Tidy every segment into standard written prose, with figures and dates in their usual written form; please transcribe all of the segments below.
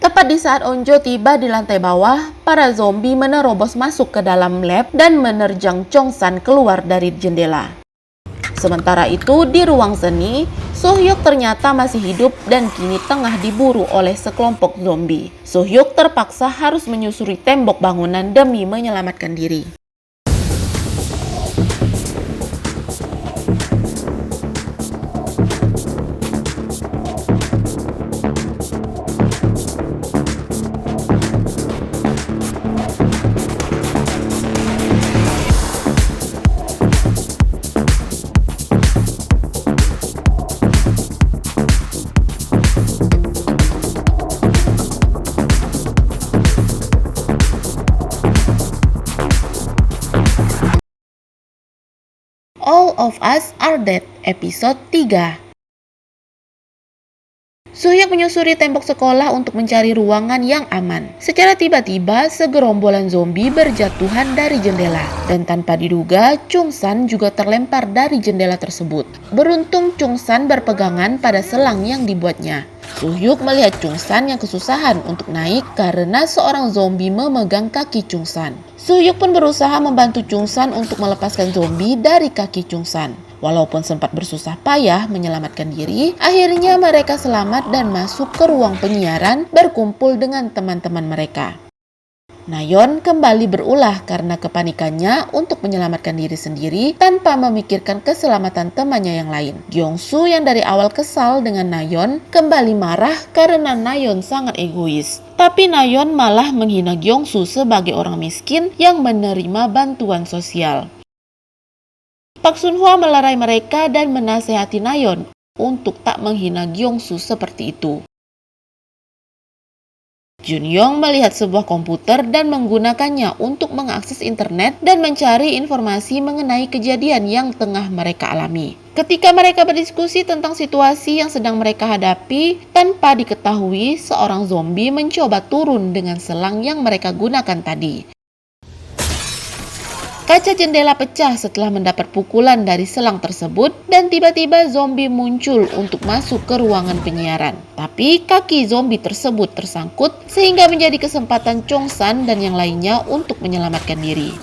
Tepat di saat Onjo tiba di lantai bawah, para zombie menerobos masuk ke dalam lab dan menerjang Chongsan keluar dari jendela. Sementara itu, di ruang seni, Sohyuk ternyata masih hidup dan kini tengah diburu oleh sekelompok zombie. Sohyuk terpaksa harus menyusuri tembok bangunan demi menyelamatkan diri. All of Us Are Dead, episode 3. Sohyuk menyusuri tembok sekolah untuk mencari ruangan yang aman. Secara tiba-tiba, segerombolan zombie berjatuhan dari jendela. Dan tanpa diduga, Chungsan juga terlempar dari jendela tersebut. Beruntung Chungsan berpegangan pada selang yang dibuatnya. Sohyuk melihat Chungsan yang kesusahan untuk naik karena seorang zombie memegang kaki Chungsan. Sohyuk pun berusaha membantu Chungsan untuk melepaskan zombie dari kaki Chungsan. Walaupun sempat bersusah payah menyelamatkan diri, akhirnya mereka selamat dan masuk ke ruang penyiaran berkumpul dengan teman-teman mereka. Nayeon kembali berulah karena kepanikannya untuk menyelamatkan diri sendiri tanpa memikirkan keselamatan temannya yang lain. Gyeongsu yang dari awal kesal dengan Nayeon kembali marah karena Nayeon sangat egois. Tapi Nayeon malah menghina Gyeongsu sebagai orang miskin yang menerima bantuan sosial. Park Sun-hwa melerai mereka dan menasehati Nayeon untuk tak menghina Gyeongsu seperti itu. Jun-young melihat sebuah komputer dan menggunakannya untuk mengakses internet dan mencari informasi mengenai kejadian yang tengah mereka alami. Ketika mereka berdiskusi tentang situasi yang sedang mereka hadapi, tanpa diketahui seorang zombie mencoba turun dengan selang yang mereka gunakan tadi. Kaca jendela pecah setelah mendapat pukulan dari selang tersebut dan tiba-tiba zombie muncul untuk masuk ke ruangan penyiaran. Tapi kaki zombie tersebut tersangkut sehingga menjadi kesempatan Chongsan dan yang lainnya untuk menyelamatkan diri.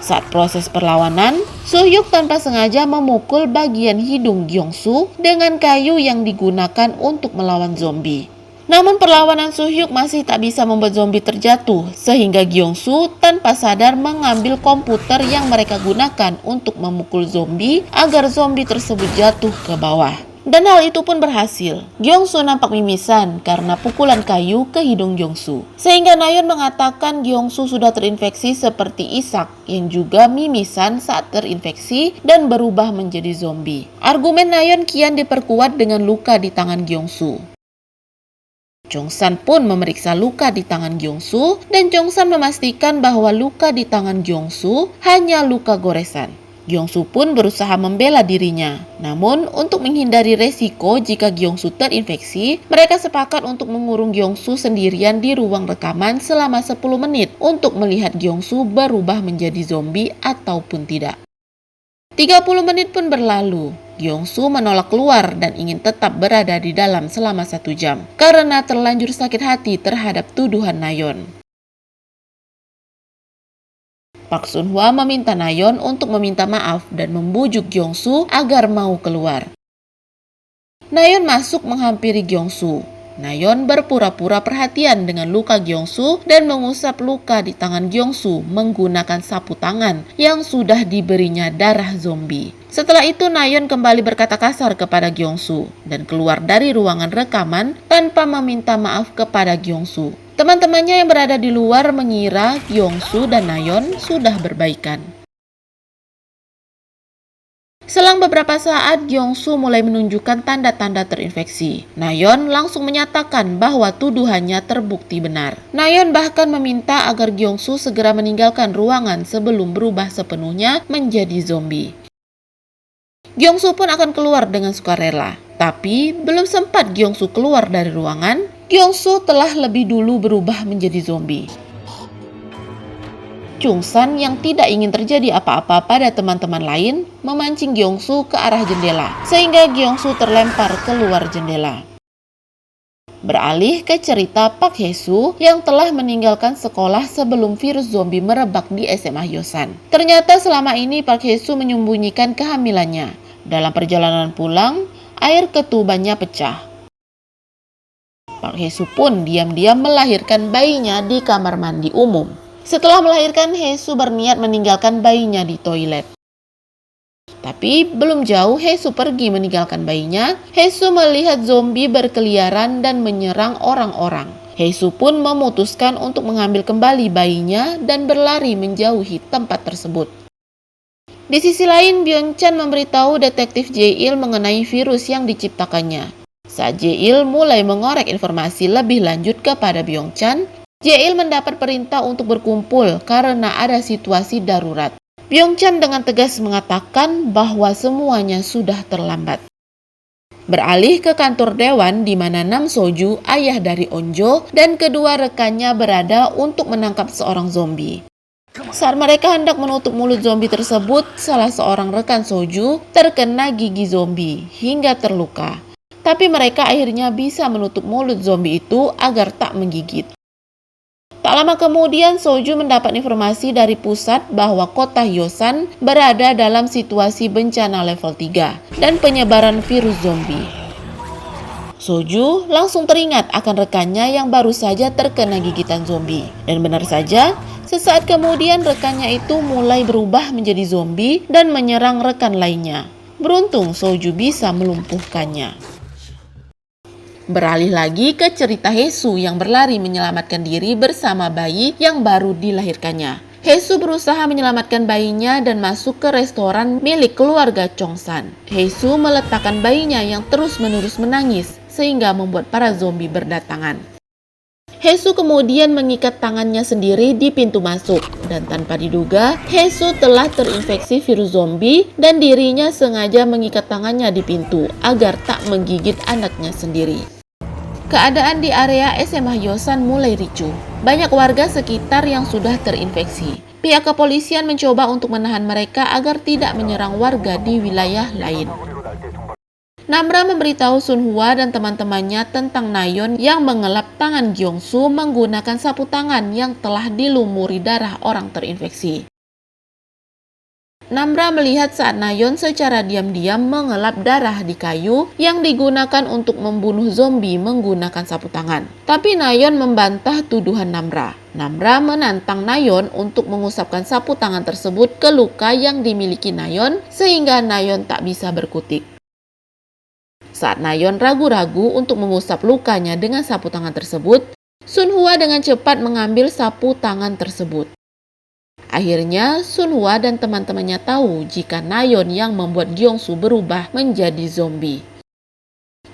Saat proses perlawanan, Sohyuk tanpa sengaja memukul bagian hidung Gyeongsu dengan kayu yang digunakan untuk melawan zombie. Namun perlawanan Sohyuk masih tak bisa membuat zombie terjatuh, sehingga Gyeongsu tanpa sadar mengambil komputer yang mereka gunakan untuk memukul zombie agar zombie tersebut jatuh ke bawah. Dan hal itu pun berhasil. Gyeongsu nampak mimisan karena pukulan kayu ke hidung Gyeongsu. Sehingga Nayeon mengatakan Gyeongsu sudah terinfeksi seperti Isak yang juga mimisan saat terinfeksi dan berubah menjadi zombie. Argumen Nayeon kian diperkuat dengan luka di tangan Gyeongsu. Chongsan pun memeriksa luka di tangan Gyeongsu dan Chongsan memastikan bahwa luka di tangan Gyeongsu hanya luka goresan. Gyeongsu pun berusaha membela dirinya. Namun untuk menghindari resiko jika Gyeongsu terinfeksi, mereka sepakat untuk mengurung Gyeongsu sendirian di ruang rekaman selama 10 menit untuk melihat Gyeongsu berubah menjadi zombie ataupun tidak. 30 menit pun berlalu. Gyeongsu menolak keluar dan ingin tetap berada di dalam selama 1 jam karena terlanjur sakit hati terhadap tuduhan Nayeon. Park Sun-hwa meminta Nayeon untuk meminta maaf dan membujuk Gyeongsu agar mau keluar. Nayeon masuk menghampiri Gyeongsu. Nayeon berpura-pura perhatian dengan luka Gyeongsu dan mengusap luka di tangan Gyeongsu menggunakan sapu tangan yang sudah diberinya darah zombie. Setelah itu Nayeon kembali berkata kasar kepada Gyeongsu dan keluar dari ruangan rekaman tanpa meminta maaf kepada Gyeongsu. Teman-temannya yang berada di luar mengira Gyeongsu dan Nayeon sudah berbaikan. Selang beberapa saat, Gyeongsu mulai menunjukkan tanda-tanda terinfeksi. Nayeon langsung menyatakan bahwa tuduhannya terbukti benar. Nayeon bahkan meminta agar Gyeongsu segera meninggalkan ruangan sebelum berubah sepenuhnya menjadi zombie. Gyeongsu pun akan keluar dengan sukarela. Tapi belum sempat Gyeongsu keluar dari ruangan, Gyeongsu telah lebih dulu berubah menjadi zombie. Chungsan yang tidak ingin terjadi apa-apa pada teman-teman lain memancing Gyeongsu ke arah jendela, sehingga Gyeongsu terlempar keluar jendela. Beralih ke cerita Park Hae-soo yang telah meninggalkan sekolah sebelum virus zombie merebak di SMA Hyosan. Ternyata selama ini Park Hae-soo menyembunyikan kehamilannya. Dalam perjalanan pulang, air ketubannya pecah. Park Hae-soo pun diam-diam melahirkan bayinya di kamar mandi umum. Setelah melahirkan, Hae-soo berniat meninggalkan bayinya di toilet. Tapi belum jauh Hae-soo pergi meninggalkan bayinya, Hae-soo melihat zombie berkeliaran dan menyerang orang-orang. Hae-soo pun memutuskan untuk mengambil kembali bayinya dan berlari menjauhi tempat tersebut. Di sisi lain, Byung-chan memberitahu detektif Jae-il mengenai virus yang diciptakannya. Saat Jae-il mulai mengorek informasi lebih lanjut kepada Byung-chan, Jae-il mendapat perintah untuk berkumpul karena ada situasi darurat. Byung-chan dengan tegas mengatakan bahwa semuanya sudah terlambat. Beralih ke kantor dewan di mana Nam Soju, ayah dari Onjo, dan kedua rekannya berada untuk menangkap seorang zombie. Saat mereka hendak menutup mulut zombie tersebut, salah seorang rekan Soju terkena gigi zombie hingga terluka. Tapi mereka akhirnya bisa menutup mulut zombie itu agar tak menggigit. Tak lama kemudian, Soju mendapat informasi dari pusat bahwa kota Hyosan berada dalam situasi bencana level 3 dan penyebaran virus zombie. Soju langsung teringat akan rekannya yang baru saja terkena gigitan zombie. Dan benar saja, sesaat kemudian rekannya itu mulai berubah menjadi zombie dan menyerang rekan lainnya. Beruntung Soju bisa melumpuhkannya. Beralih lagi ke cerita Hae-soo yang berlari menyelamatkan diri bersama bayi yang baru dilahirkannya. Hae-soo berusaha menyelamatkan bayinya dan masuk ke restoran milik keluarga Chongsan. Hae-soo meletakkan bayinya yang terus-menerus menangis sehingga membuat para zombie berdatangan. Hae-soo kemudian mengikat tangannya sendiri di pintu masuk dan tanpa diduga Hae-soo telah terinfeksi virus zombie dan dirinya sengaja mengikat tangannya di pintu agar tak menggigit anaknya sendiri. Keadaan di area SMA Hyosan mulai ricuh. Banyak warga sekitar yang sudah terinfeksi. Pihak kepolisian mencoba untuk menahan mereka agar tidak menyerang warga di wilayah lain. Namra memberitahu Sun Hwa dan teman-temannya tentang Nayeon yang mengelap tangan Gyeong-soo menggunakan sapu tangan yang telah dilumuri darah orang terinfeksi. Namra melihat saat Nayeon secara diam-diam mengelap darah di kayu yang digunakan untuk membunuh zombie menggunakan sapu tangan. Tapi Nayeon membantah tuduhan Namra. Namra menantang Nayeon untuk mengusapkan sapu tangan tersebut ke luka yang dimiliki Nayeon sehingga Nayeon tak bisa berkutik. Saat Nayeon ragu-ragu untuk mengusap lukanya dengan sapu tangan tersebut, Sun Hwa dengan cepat mengambil sapu tangan tersebut. Akhirnya, Sun Hwa dan teman-temannya tahu jika Nayeon yang membuat Gyeong-soo berubah menjadi zombie.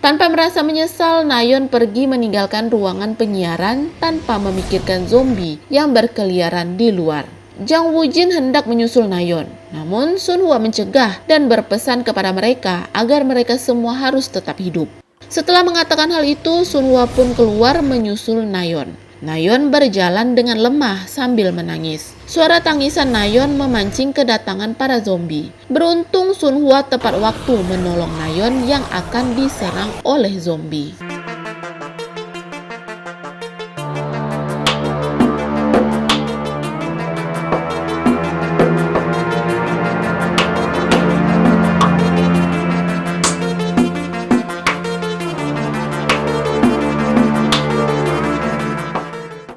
Tanpa merasa menyesal, Nayeon pergi meninggalkan ruangan penyiaran tanpa memikirkan zombie yang berkeliaran di luar. Jang Woo-jin hendak menyusul Nayeon, namun Sun Hwa mencegah dan berpesan kepada mereka agar mereka semua harus tetap hidup. Setelah mengatakan hal itu, Sun Hwa pun keluar menyusul Nayeon. Nayeon berjalan dengan lemah sambil menangis. Suara tangisan Nayeon memancing kedatangan para zombie. Beruntung Sun Hwa tepat waktu menolong Nayeon yang akan diserang oleh zombie.